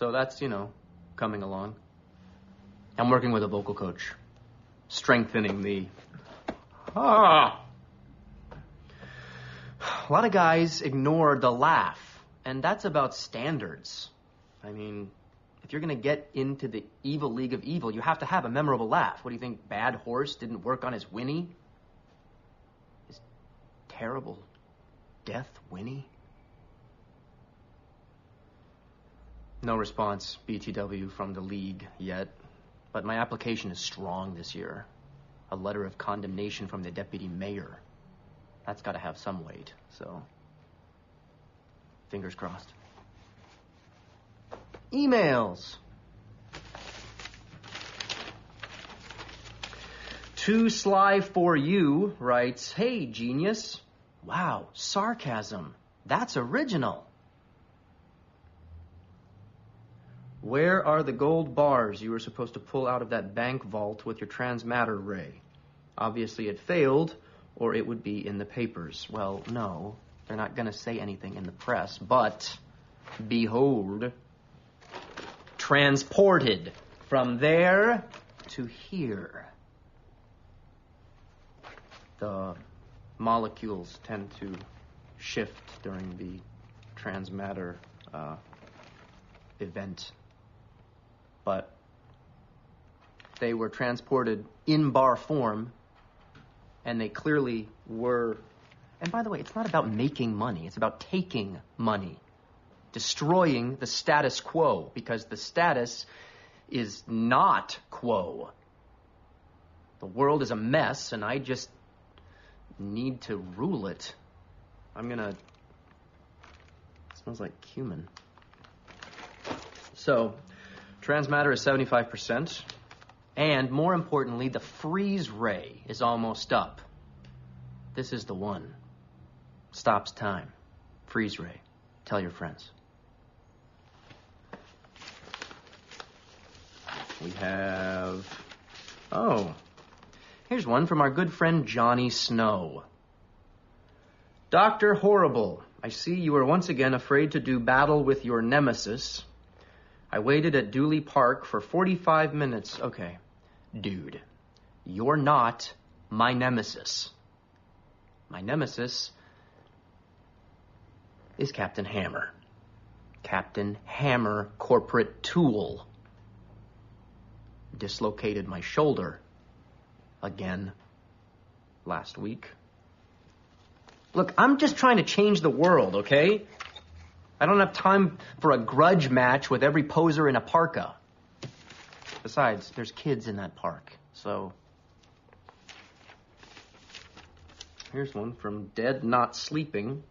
So that's, coming along. I'm working with a vocal coach, strengthening the... A lot of guys ignore the laugh, and that's about standards. I mean, if you're going to get into the evil league of evil, you have to have a memorable laugh. What do you think, Bad Horse didn't work on his whinny? His terrible death whinny? No response, BTW, from the league yet. But my application is strong this year. A letter of condemnation from the deputy mayor. That's got to have some weight, so... fingers crossed. Emails. Too Sly for You writes, "Hey, genius. Wow, sarcasm. That's original. Where are the gold bars you were supposed to pull out of that bank vault with your transmatter ray? Obviously it failed, or it would be in the papers." Well, no, they're not going to say anything in the press, but behold, transported from there to here. The molecules tend to shift during the transmatter event. But they were transported in bar form, and they clearly were... And by the way, it's not about making money. It's about taking money. Destroying the status quo, because the status is not quo. The world is a mess, and I just need to rule it. It smells like cumin. So... transmatter is 75%, and more importantly, the freeze ray is almost up. This is the one. Stops time. Freeze ray. Tell your friends. We have... here's one from our good friend Johnny Snow. "Dr. Horrible, I see you are once again afraid to do battle with your nemesis. I waited at Dooley Park for 45 minutes. Okay, dude, you're not my nemesis. My nemesis is Captain Hammer. Captain Hammer, corporate tool. Dislocated my shoulder again last week. Look, I'm just trying to change the world, okay? I don't have time for a grudge match with every poser in a parka. Besides, there's kids in that park, so... Here's one from Dead Not Sleeping.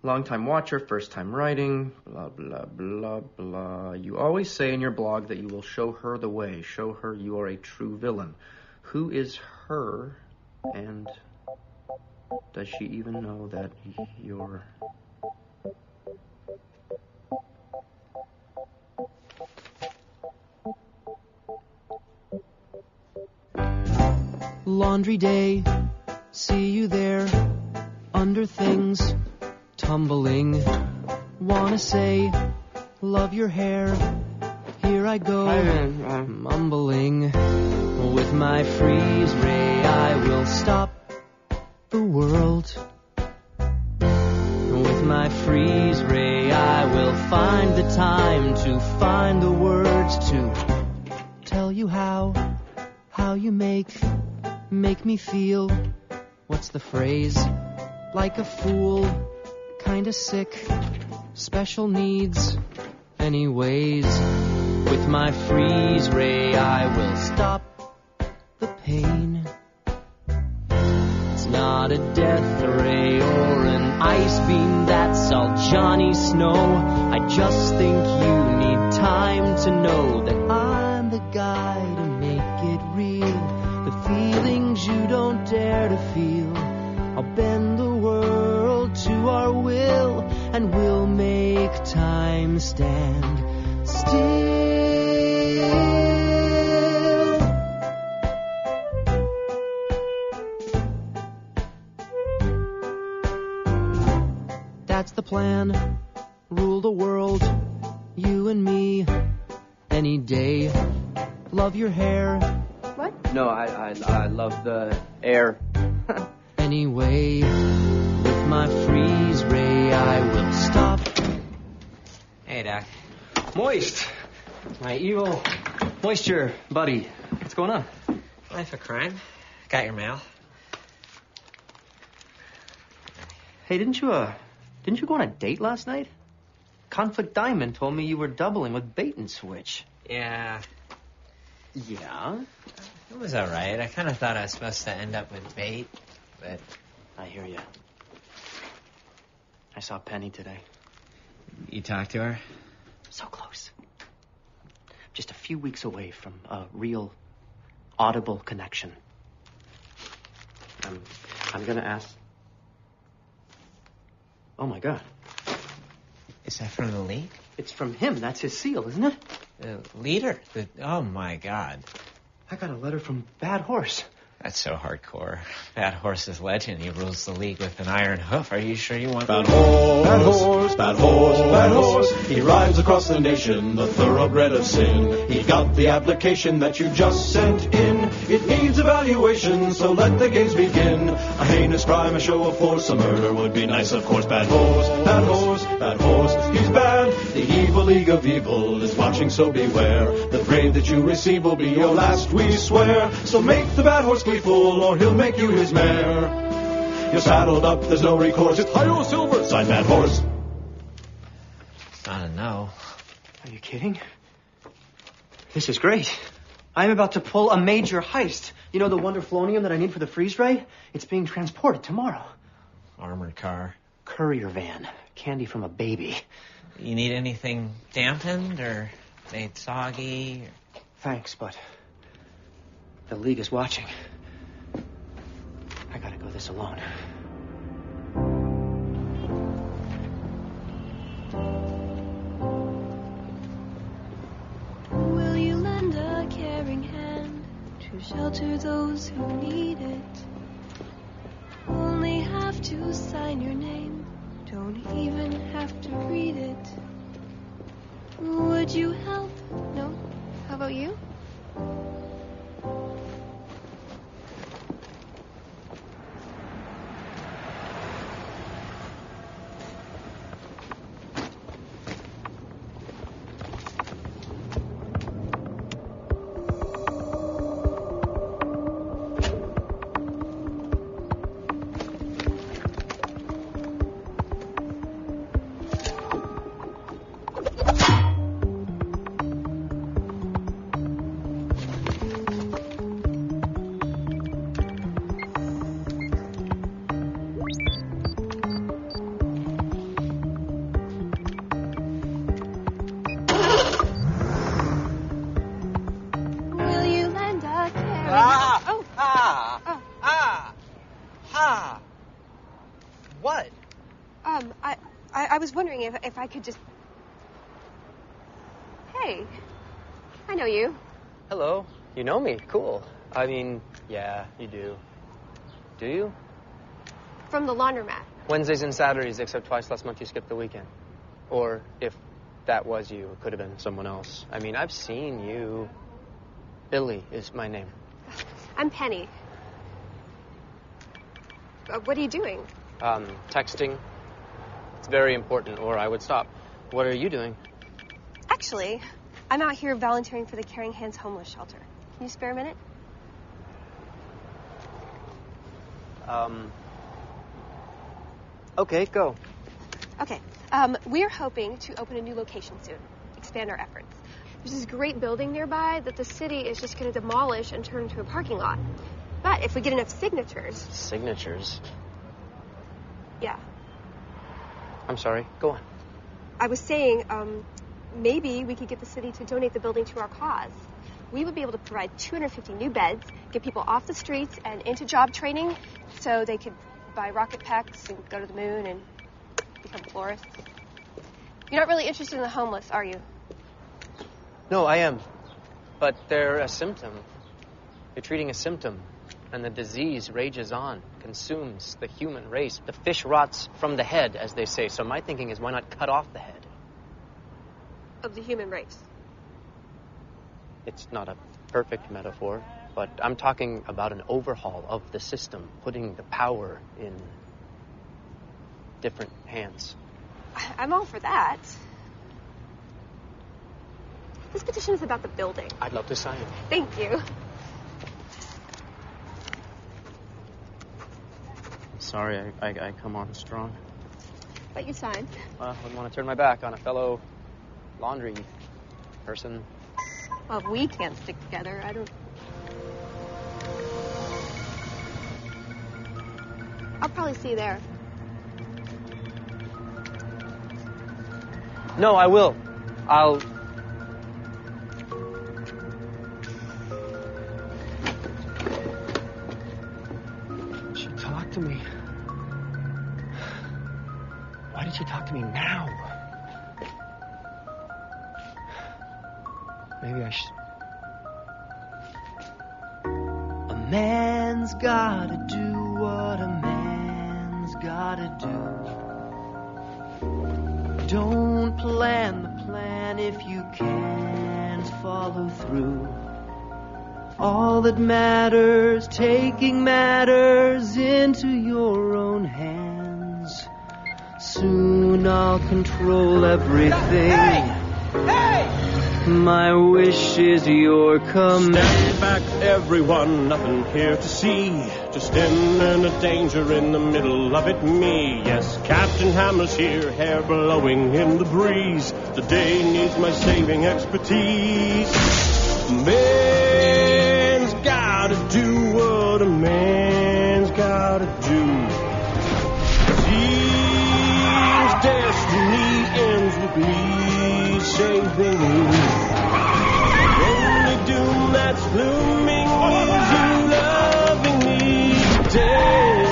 Long-time watcher, first-time writing, blah, blah, blah, blah. You always say in your blog that you will show her the way. Show her you are a true villain. Who is her, and does she even know that you're... Laundry day, see you there, under things, tumbling. Wanna say, love your hair, here I go, mumbling. With my freeze ray, I will stop the world. With my freeze ray, I will find the time to find the words to tell you how you make me feel. What's the phrase? Like a fool, kinda sick, special needs. Anyways, with my freeze ray, I will stop the pain. It's not a death ray or an ice beam that's all Johnny Snow. I just think you need time to know that I'm the guy to make it real. The feelings you don't dare to feel, I'll bend the world to our will, and we'll make time stand still. That's the plan. Rule the world You and me, any day. Love your hair. What? No, I love the air. Anyway, with my freeze ray, I will stop. Hey, Doc. Moist. My evil moisture buddy. What's going on? Life of crime. Got your mail. Hey, didn't you go on a date last night? Conflict Diamond told me you were doubling with Bait and Switch. Yeah. Yeah? It was all right. I kind of thought I was supposed to end up with Bait, but... I hear you. I saw Penny today. You talked to her? So close. Just a few weeks away from a real, audible connection. I'm gonna ask... Oh, my God. Is that from the League? It's from him. That's his seal, isn't it? The leader? Oh, my God. I got a letter from Bad Horse. That's so hardcore. Bad Horse is legend. He rules the league with an iron hoof. Are you sure you want... Bad horse, bad horse, bad horse, bad horse. He rides across the nation, the thoroughbred of sin. He got the application that you just sent in. It needs evaluation, so let the games begin. A heinous crime, a show of force, a murder would be nice, of course. Bad horse, bad horse, bad horse. He's bad. The evil league of evil is watching, so beware. The grade that you receive will be your last, we swear. So make the bad horse gleeful, or he'll make you his mare. You're saddled up, there's no recourse. It's Hi-Yo Silver, sign Bad Horse. It's not a no. Are you kidding? This is great. I'm about to pull a major heist. You know the Wonderflonium that I need for the freeze ray? It's being transported tomorrow. Armored car. Courier van. Candy from a baby. You need anything dampened or made soggy? Thanks, but the League is watching. I gotta go this alone. Will you lend a caring hand to shelter those who need it? Only have to sign your name, don't even have to read it. Would you help? No? How about you? What? I was wondering if I could just... Hey, I know you. Hello. You know me. Cool. I mean, yeah, you do. Do you? From the laundromat. Wednesdays and Saturdays, except twice last month you skipped the weekend. Or if that was you, it could have been someone else. I mean, I've seen you. Billy is my name. I'm Penny. What are you doing? Texting. It's very important, or I would stop. What are you doing? Actually, I'm out here volunteering for the Caring Hands Homeless Shelter. Can you spare a minute? Okay, go. Okay. We're hoping to open a new location soon, expand our efforts. There's this great building nearby that the city is just going to demolish and turn into a parking lot. But if we get enough signatures... Signatures? Yeah. I'm sorry. Go on. I was saying, maybe we could get the city to donate the building to our cause. We would be able to provide 250 new beds, get people off the streets and into job training so they could buy rocket packs and go to the moon and become florists. You're not really interested in the homeless, are you? No, I am. But they're a symptom. You're treating a symptom. And the disease rages on, consumes the human race. The fish rots from the head, as they say. So my thinking is, why not cut off the head? of the human race. It's not a perfect metaphor, but I'm talking about an overhaul of the system, putting the power in different hands. I'm all for that. This petition is about the building. I'd love to sign it. Thank you. I'm sorry I come on strong. But you signed. I wouldn't want to turn my back on a fellow laundry person. Well, if we can't stick together, I don't... I'll probably see you there. No, I will. I'll... She talked to me. Why did she talk to me now? Maybe I should... A man's gotta do what a man's gotta do. Don't plan the plan if you can't follow through. All that matters, taking matters into your own hands. Soon I'll control everything. Hey! My wish is your command. Stand back, everyone, nothing here to see. Just imminent danger in the middle of it, me. Yes, Captain Hammer's here, hair blowing in the breeze. The day needs my saving expertise. Man's gotta do what a man's gotta do. Seems destiny ends with me saving you. Doom that's looming is you loving me to death.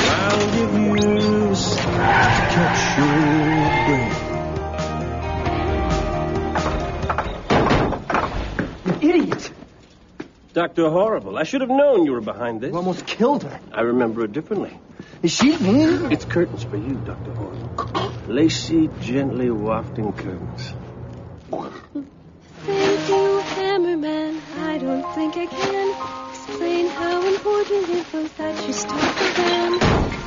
I'll give you a slap to catch your breath. You idiot! Dr. Horrible, I should have known you were behind this. You almost killed her. I remember it differently. Is she me? It's curtains for you, Dr. Horrible. Lacy, gently wafting curtains. Thank you, Hammerman. I don't think I can explain how important it was that you stopped the van.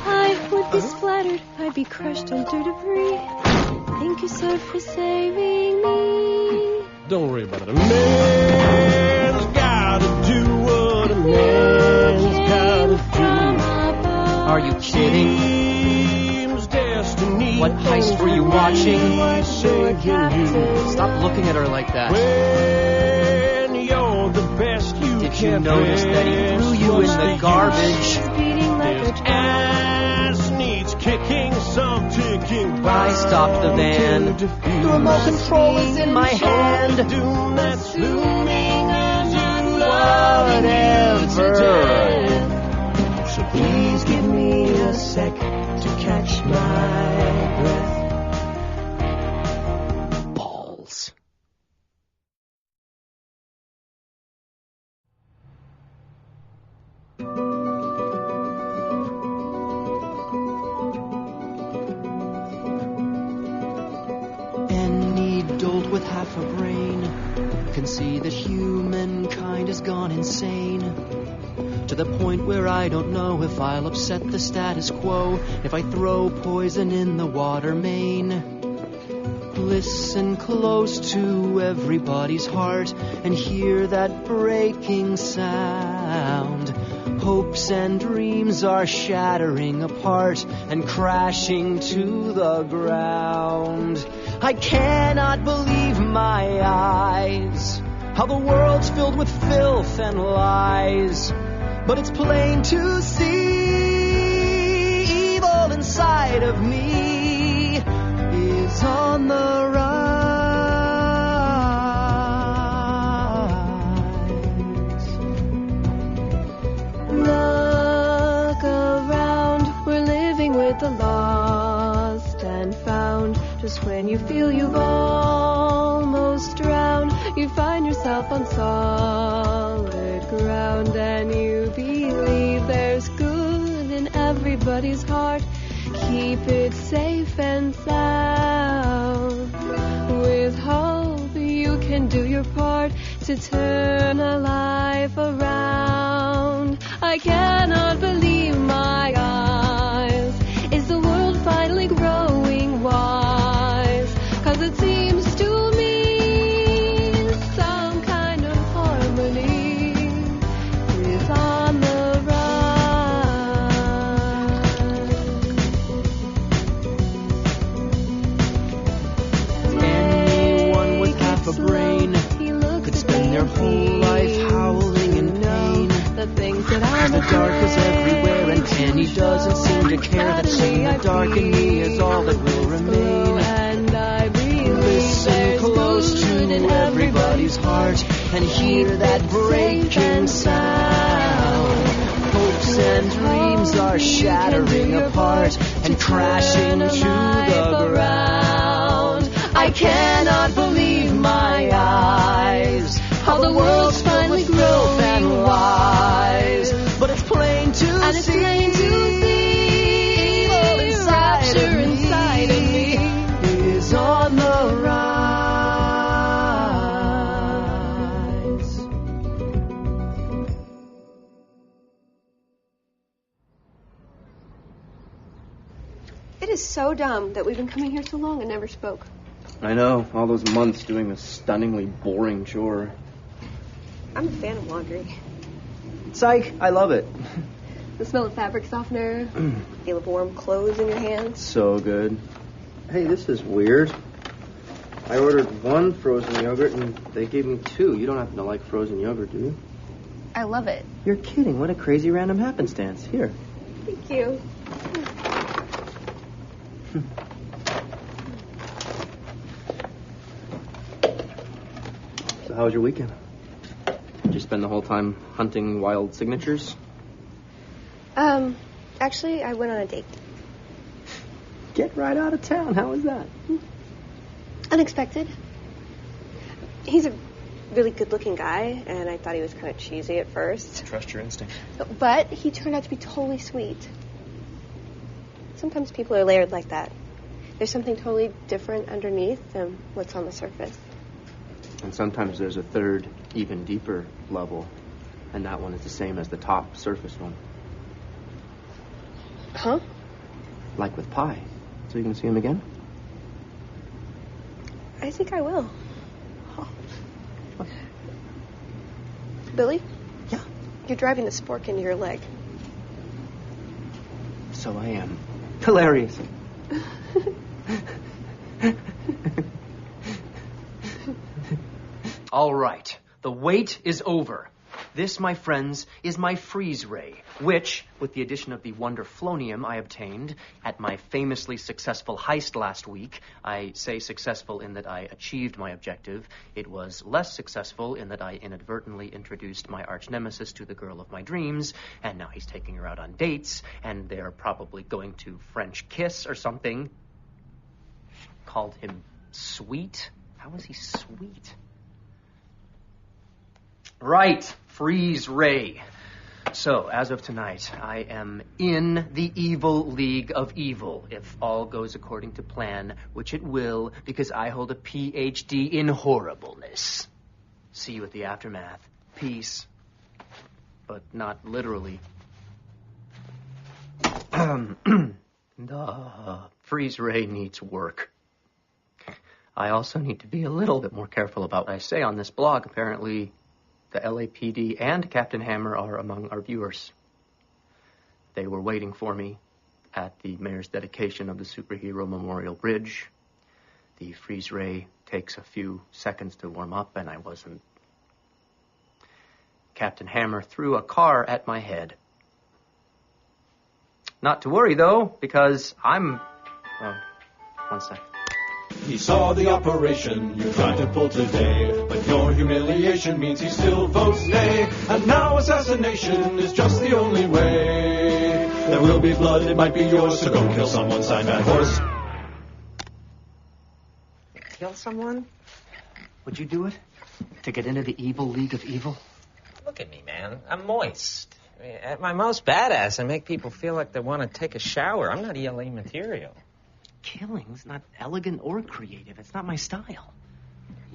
I would be splattered. I'd be crushed under debris. Thank you, sir, for saving me. Don't worry about it. A man's gotta do what a man's gotta do. Are you kidding? Seems destiny. What heist were you watching? Stop looking at her like that. When you're the best you Did you can notice that he threw you in the garbage? Beating like This a drum. ass needs kicking, some ticking. I stopped the van. The remote control is in my hand. Doom that's looming as you love Whatever. So please give me a sec to catch my breath. Balls. Any dolt with half a brain can see that humankind has gone insane, to the point where I don't know if I'll upset the status quo if I throw poison in the water main. Listen close to everybody's heart and hear that breaking sound. Hopes and dreams are shattering apart and crashing to the ground. I cannot believe my eyes, how the world's filled with filth and lies. But it's plain to see evil inside of me is on the rise. Look around, we're living with the lost and found. Just when you feel you've almost drowned, you find yourself on solid ground, and you believe there's good in everybody's heart. Keep it safe and sound. With to turn a life around. I cannot believe my eyes. Is the world finally growing wise? 'Cause it seems to me some kind of harmony is on the rise. Anyone with half a brain could spend their whole life howling in pain. The things that I'm The dark is everywhere and Penny doesn't seem to care. That in the dark in me is all that will remain. and I believe Listen there's close good to in everybody's heart and hear that breaking sound. Hopes and dreams are shattering apart and crashing to the ground. I cannot believe my eyes. How the world's finally growing and wise. But it's plain to And it's see. plain to see Evil inside rapture of me inside of me is on the rise. It is so dumb that we've been coming here so long and never spoke. I know, all those months doing this stunningly boring chore. I'm a fan of laundry. Psych, I love it. The smell of fabric softener, feel of warm clothes in your hands. So good. Hey, this is weird. I ordered one frozen yogurt and they gave me two. You don't happen to like frozen yogurt, do you? I love it. You're kidding. What a crazy random happenstance. Here. Thank you. So how was your weekend? Did you spend the whole time hunting wild signatures? Actually, I went on a date. Get right out of town. How was that? Unexpected. He's a really good-looking guy, and I thought he was kind of cheesy at first. Trust your instinct. But he turned out to be totally sweet. Sometimes people are layered like that. There's something totally different underneath than what's on the surface. And sometimes there's a third, even deeper level, and that one is the same as the top surface one. Huh? Like with Pi. So you can see him again? I think I will. Billy? Yeah. You're driving the spork into your leg. So I am. Hilarious. All right. The wait is over. This, my friends, is my freeze ray, which, with the addition of the wonderflonium I obtained at my famously successful heist last week, I say successful in that I achieved my objective. It was less successful in that I inadvertently introduced my arch nemesis to the girl of my dreams, and now he's taking her out on dates, and they're probably going to French kiss or something. Called him sweet? How is he sweet? Right, freeze ray. So, as of tonight, I am in the evil league of evil, if all goes according to plan, which it will, because I hold a PhD in horribleness. See you at the aftermath. Peace. But not literally. The freeze ray needs work. I also need to be a little bit more careful about what I say on this blog. Apparently, the LAPD and Captain Hammer are among our viewers. They were waiting for me at the mayor's dedication of the Superhero Memorial Bridge. The freeze ray takes a few seconds to warm up, and I wasn't. Captain Hammer threw a car at my head. Not to worry, though, because I'm... Oh, one sec. He saw the operation you tried to pull today, but your humiliation means he still votes nay. And now assassination is just the only way. There will be blood, it might be yours, so go kill someone, sign that horse. Kill someone? Would you do it? To get into the evil league of evil? Look at me, man. I'm moist. I mean, at my most badass, I make people feel like they want to take a shower. I'm not ELA material. Killing's not elegant or creative. It's not my style.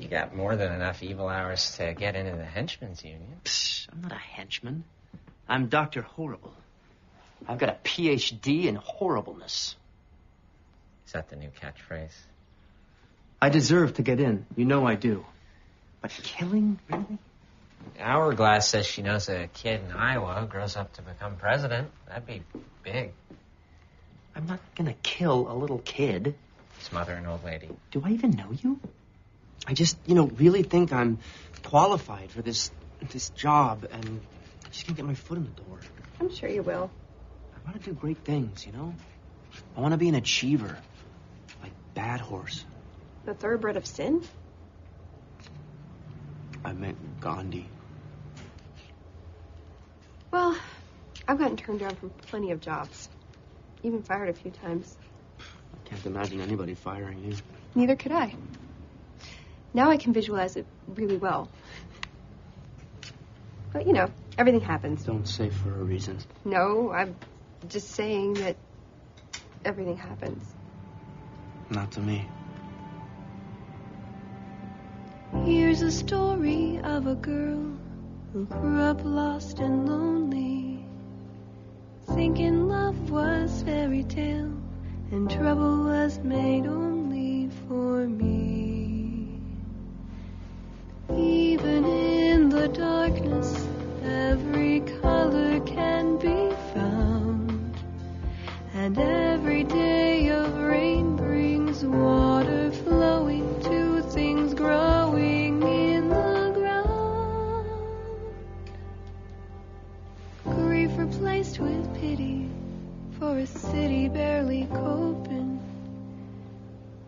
You got more than enough evil hours to get into the henchman's union. Psh, I'm not a henchman. I'm Dr. Horrible. I've got a PhD in horribleness. Is that the new catchphrase? I deserve to get in. You know I do. But killing? Really? Hourglass says she knows a kid in Iowa who grows up to become president. That'd be big. I'm not gonna kill a little kid. His mother, an old lady. Do I even know you? I just, really think I'm qualified for this job, and I just can't get my foot in the door. I'm sure you will. I want to do great things, I want to be an achiever, like Bad Horse. The thoroughbred of sin? I meant Gandhi. Well, I've gotten turned down from plenty of jobs. Even fired a few times. I can't imagine anybody firing you. Neither could I. Now I can visualize it really well. But, everything happens. Don't say for a reason. No, I'm just saying that everything happens. Not to me. Here's a story of a girl who grew up lost and lonely, thinking love was fairy tale and trouble was made only for me. Even in the darkness, every color can be found, and every day of rain brings water flowing to things growing in the ground. Grief replaced with pity for a city barely coping.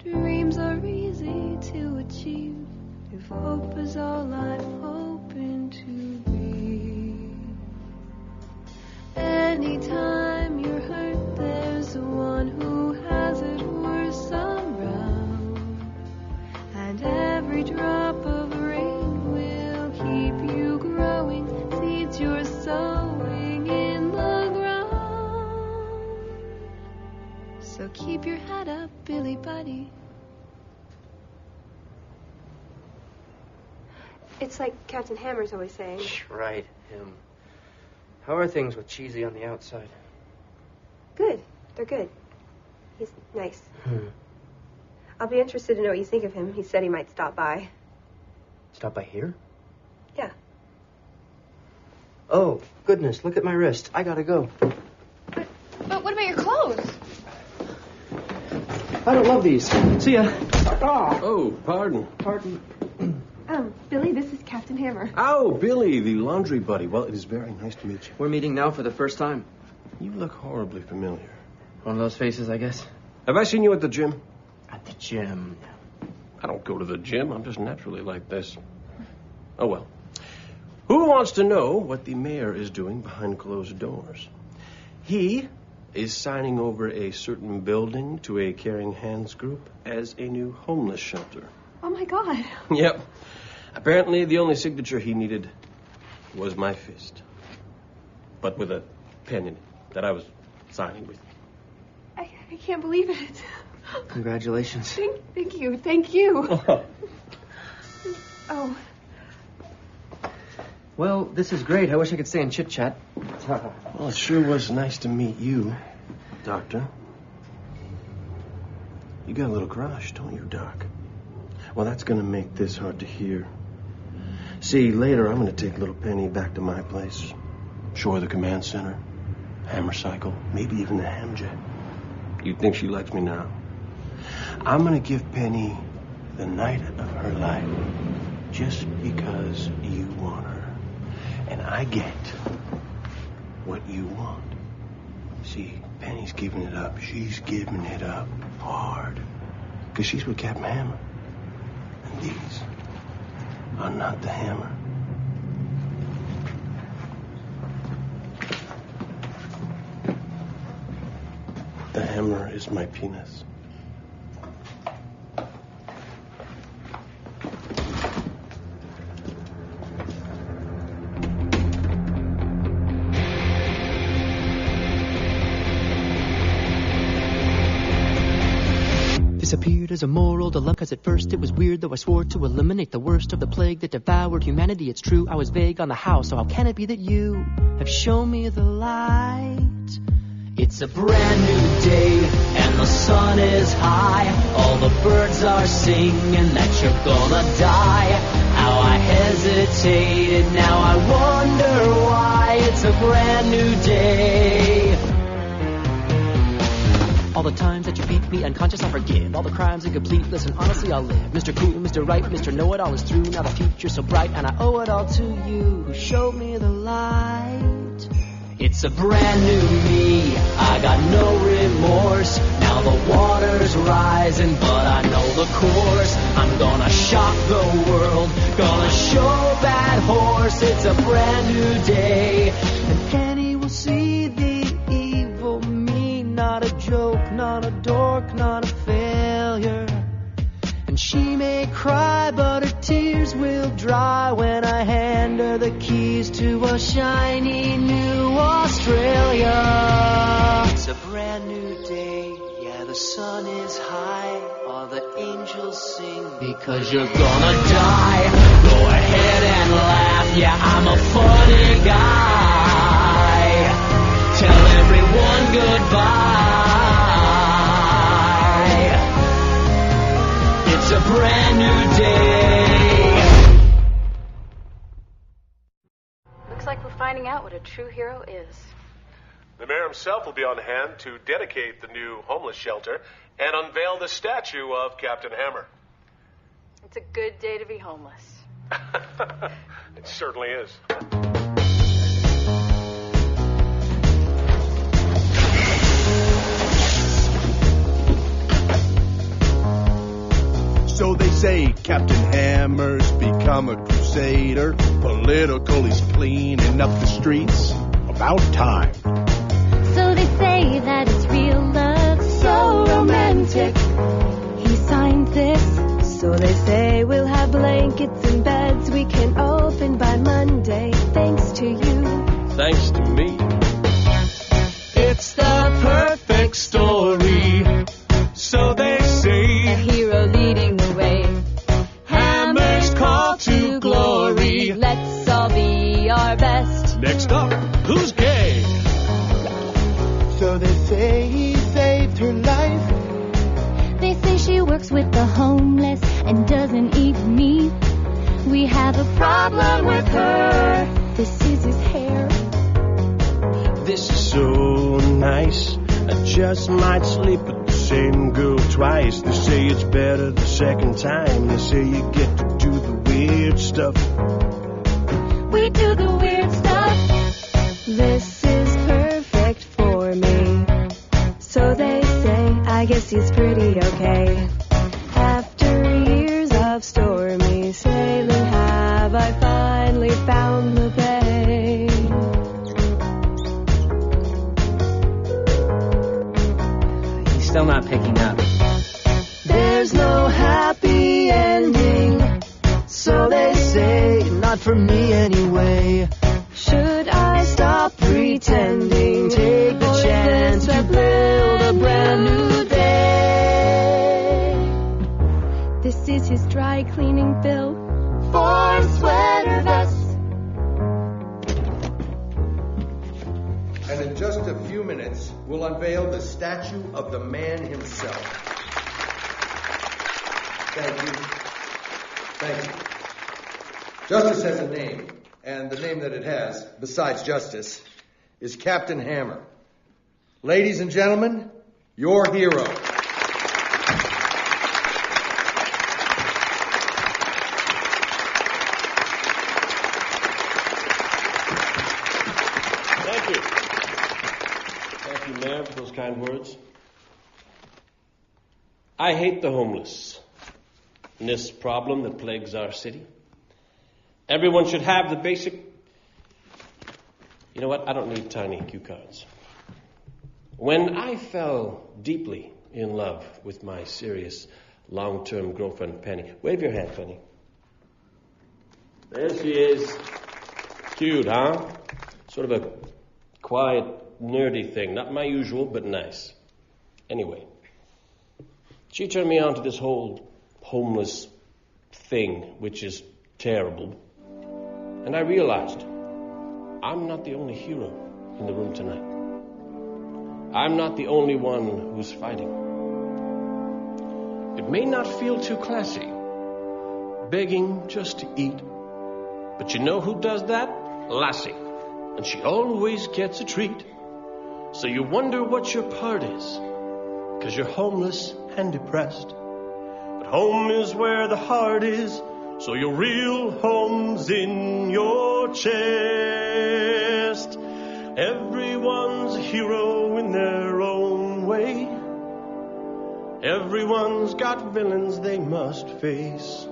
Dreams are easy to achieve if hope is all I'm hoping to be. Anytime you're hurt, there's one who has it worse around. And every drop of rain will keep you growing. Seeds you're sowing in the ground. So keep your head up, Billy Buddy. It's like Captain Hammer's always saying. Right, him. How are things with Cheesy on the outside? Good. They're good. He's nice. I'll be interested to know what you think of him. He said he might stop by. Stop by here? Yeah. Oh, goodness, look at my wrist. I gotta go. But what about your clothes? I don't love these. See ya. Oh, pardon. Pardon. Billy, this is Captain Hammer. Oh, Billy, the laundry buddy. Well, it is very nice to meet you. We're meeting now for the first time. You look horribly familiar. One of those faces, I guess. Have I seen you at the gym? At the gym. I don't go to the gym. I'm just naturally like this. Oh, well. Who wants to know what the mayor is doing behind closed doors? He is signing over a certain building to a Caring Hands group as a new homeless shelter. Oh, my God. Yep. Apparently, the only signature he needed was my fist. But with a pen in it that I was signing with. I can't believe it. Congratulations. Thank you. Thank you. Oh. Well, this is great. I wish I could stay and chit-chat. Well, it sure was nice to meet you, Doctor. You got a little crush, don't you, Doc? Well, that's going to make this hard to hear. See, later I'm going to take little Penny back to my place. Show her the command center, hammer cycle, maybe even the hamjet. You'd think she likes me now. I'm going to give Penny the night of her life just because you want her. And I get what you want. See, Penny's giving it up. She's giving it up hard. Because she's with Captain Hammer. And these are not the hammer. The hammer is my penis. This disappeared as a moral dilemma, 'cause at first it was weird, though I swore to eliminate the worst of the plague that devoured humanity. It's true, I was vague on the how, so how can it be that you have shown me the light? It's a brand new day, and the sun is high. All the birds are singing that you're gonna die. How I hesitated, now I wonder why. It's a brand new day. All the times that you beat me unconscious, I'll forgive. All the crimes incomplete, listen, honestly, I'll live. Mr. Cool, Mr. Right, Mr. Know-It-All is through. Now the future's so bright, and I owe it all to you, who showed me the light. It's a brand new me, I got no remorse. Now the water's rising, but I know the course. I'm gonna shock the world, gonna show that horse. It's a brand new day, and Penny will see the evil me. Not a joke, not a dork, not a failure. And she may cry, but her tears will dry when I hand her the keys to a shiny new Australia. It's a brand new day, yeah, the sun is high. All the angels sing because you're gonna die. Go ahead and laugh, yeah, I'm a funny guy. Tell everyone goodbye. It's a brand new day. Looks like we're finding out what a true hero is. The mayor himself will be on hand to dedicate the new homeless shelter and unveil the statue of Captain Hammer. It's a good day to be homeless. It certainly is. So they say Captain Hammer's become a crusader. Political, he's cleaning up the streets. About time. So they say that it's real love, so romantic. He signed this. So they say we'll have blankets and beds we can open by Monday. Thanks to you. Thanks to me. It's the perfect story. So they say. A hero leading the way. Hammer's call to glory. Let's all be our best. Next up, who's gay? So they say he saved her life. They say she works with the homeless and doesn't eat meat. We have a problem with her. This is his hair. This is so nice. I just might sleep with the same girl twice. They say it's better the second time. They say you get to do the weird stuff. We do the weird stuff. This is perfect for me. So they say, I guess he's pretty okay. After years of stormy sailing, have I finally found the bay? He's still not picking up. There's no happy ending. So they say, Not for me anyway. should I stop pretending? Take the Or is chance this to build a brand new day. This is his dry cleaning bill for sweater vests. And in just a few minutes, we'll unveil the statue of the man himself. Thank you. Thank you. Justice has a name, and the name that it has, besides Justice, is Captain Hammer. Ladies and gentlemen, your hero. Thank you. Thank you, Mayor, for those kind words. I hate the homeless and this problem that plagues our city. Everyone should have the basic... You know what? I don't need tiny cue cards. When I fell deeply in love with my serious long-term girlfriend, Penny. Wave your hand, Penny. There she is. Cute, huh? Sort of a quiet, nerdy thing. Not my usual, but nice. Anyway, She turned me on to this whole homeless thing, which is terrible. And I realized I'm not the only hero in the room tonight. I'm not the only one who's fighting. It may not feel too classy, begging just to eat. But you know who does that? Lassie. And she always gets a treat. So you wonder what your part is, 'cause you're homeless and depressed. But home is where the heart is, so your real home's in your chest. Everyone's a hero in their own way. Everyone's got villains they must face.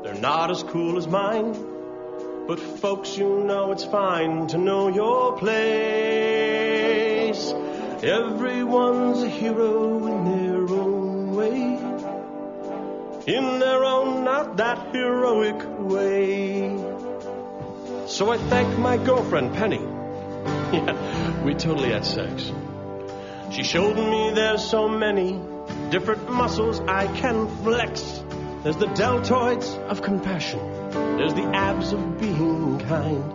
They're not as cool as mine, but folks, you know it's fine to know your place. Everyone's a hero in their own way. In their own, not that heroic way. So I thanked my girlfriend, Penny. Yeah, we totally had sex. She showed me there's so many different muscles I can flex. There's the deltoids of compassion. There's the abs of being kind.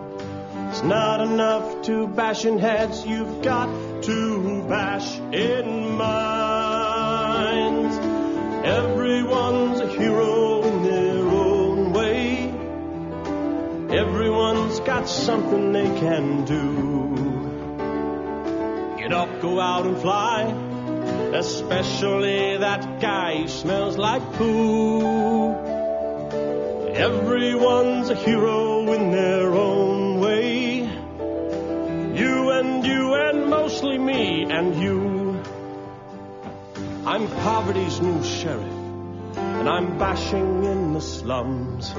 It's not enough to bash in heads. You've got to bash in minds. Everyone's a hero in their own way. Everyone's got something they can do. Get up, go out and fly. Especially that guy who smells like poo. Everyone's a hero in their own way. You and mostly me and you. I'm poverty's new sheriff, and I'm bashing in the slums.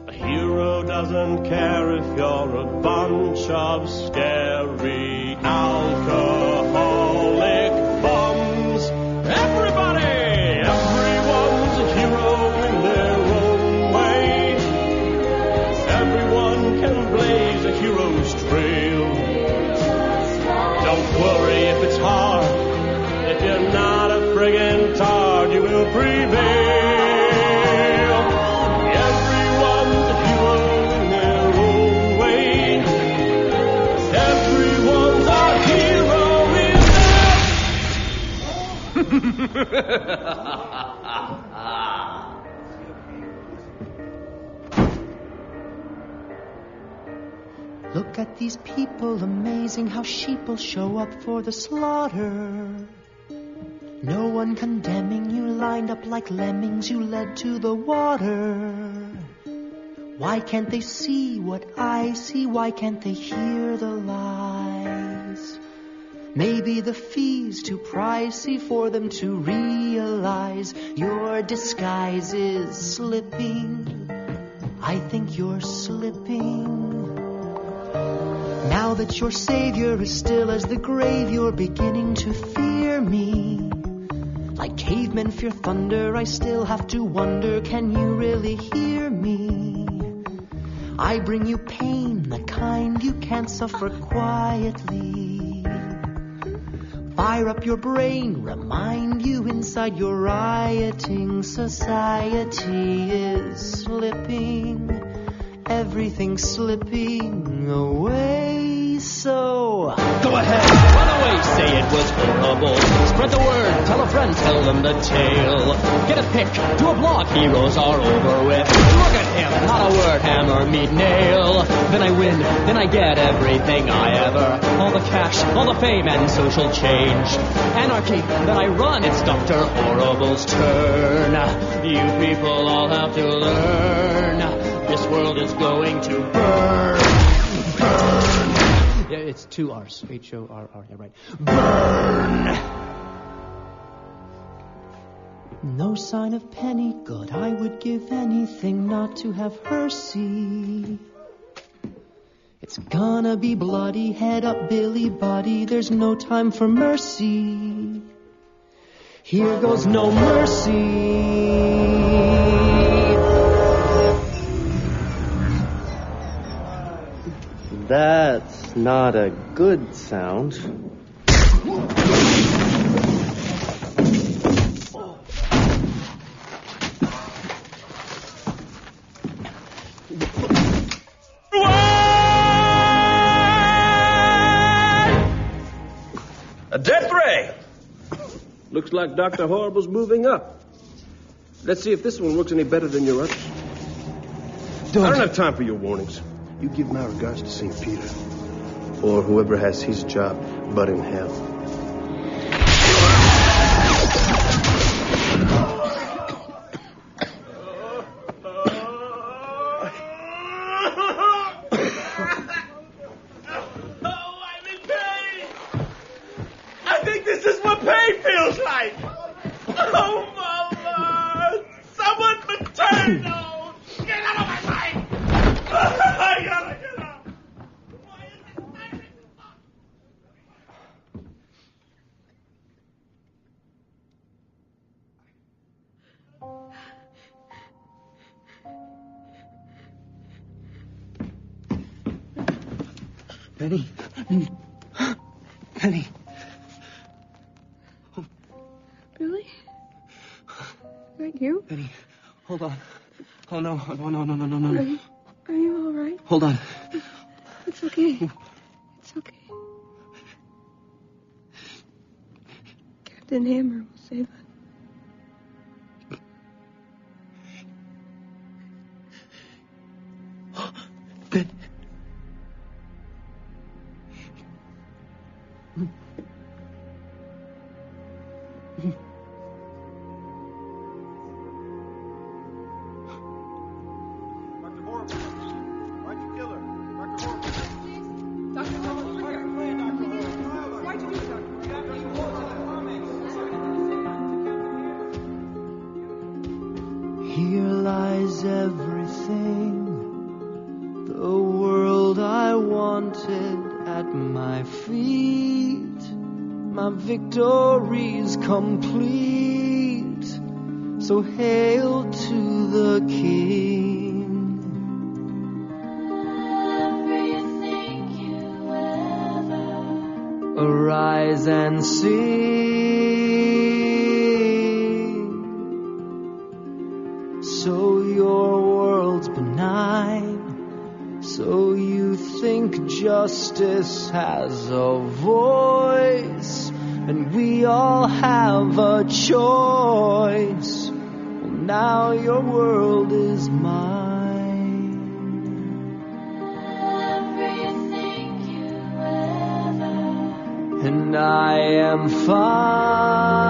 A hero doesn't care if you're a bunch of scary alcoholic bums. Everybody! Everyone's a hero in their own way. Everyone can blaze a hero's trail. Don't worry if it's hard. If you're not a friggin' tard, you will prevail. Everyone's a hero in their own way. Everyone's a hero in Look at these people, amazing how sheep will show up for the slaughter. No one condemning you, lined up like lemmings you led to the water. Why can't they see what I see? Why can't they hear the lies? Maybe the fee's too pricey for them to realize your disguise is slipping. I think you're slipping. Now that your savior is still as the grave, you're beginning to fear me. Like cavemen fear thunder, I still have to wonder, can you really hear me? I bring you pain, the kind you can't suffer quietly. Fire up your brain, remind you inside your rioting society is slipping. Everything's slipping away, so go ahead, run away, say it was horrible. Spread the word, tell a friend, tell them the tale. Get a pic, do a blog, heroes are over with. Look at him, not a word, hammer, meet nail. Then I win, then I get everything I ever. All the cash, all the fame and social change. Anarchy, then I run, it's Dr. Horrible's turn. You people all have to learn. This world is going to burn. Burn. Yeah, it's 2 R's. H-O-R-R. Yeah, right. Burn. No sign of Penny, good. I would give anything not to have her see. It's gonna be bloody. Head up, Billy Buddy. There's no time for mercy. Here goes no mercy. That's not a good sound. Looks like Dr. Horrible's moving up. Let's see if this one works any better than your others. I don't have time for your warnings. You give my regards to St. Peter. Or whoever has his job, but in hell. Penny. Penny. Billy? Is that you? Penny, hold on. Oh, no. Are you all right? Hold on. It's okay. It's okay. Captain Hammer will save us. Penny. Here lies everything, the world I wanted at my feet. My victory's complete, so hail to the King. Everything you ever arise and sing. So your world's benign, so you think justice has a voice, and we all have a choice. Well, now your world is mine. Everything you ever, and I am fine.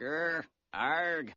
Grr, arg.